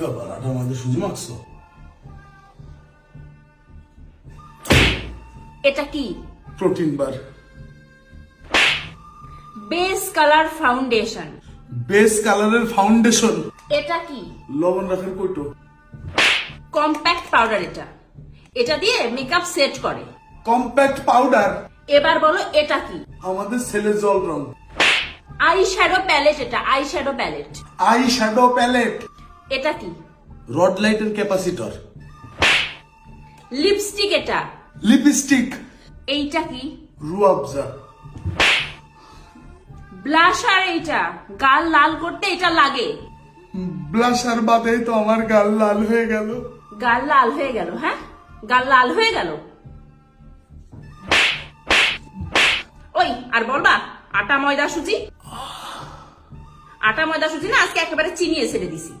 ব্যাপার, আটা ময়দা সুজি মাখছো? এটা কি? Protein bar. Base colour foundation. Base কালারের ফাউন্ডেশন। এটা কি? লবণ রাখার কৌটো। Compact powder. এটা এটা দিয়ে মেকআপ সেট করে। Compact powder. এবার বলো এটা কি? আমাদের ছেলের জল রং। Eye shadow palette. এটা eye shadow palette. Eye shadow palette. এটা কি? রড লাইটের ক্যাপাসিটর। লিপস্টিক। এটা লিপস্টিক। এইটা কি? রুয়াবজা। ব্লাশার। এইটা গাল লাল করতে এটা লাগে। ব্লাশার বাদে তো আমার গাল লাল হয়ে গেল। গাল লাল হয়ে গেল? হ্যাঁ, গাল লাল হয়ে গেল। ওই আর বলবা আটা ময়দা সুজি? আটা ময়দা সুজি না, আজকে একেবারে চিনিয়ে ছেড়ে দিছি।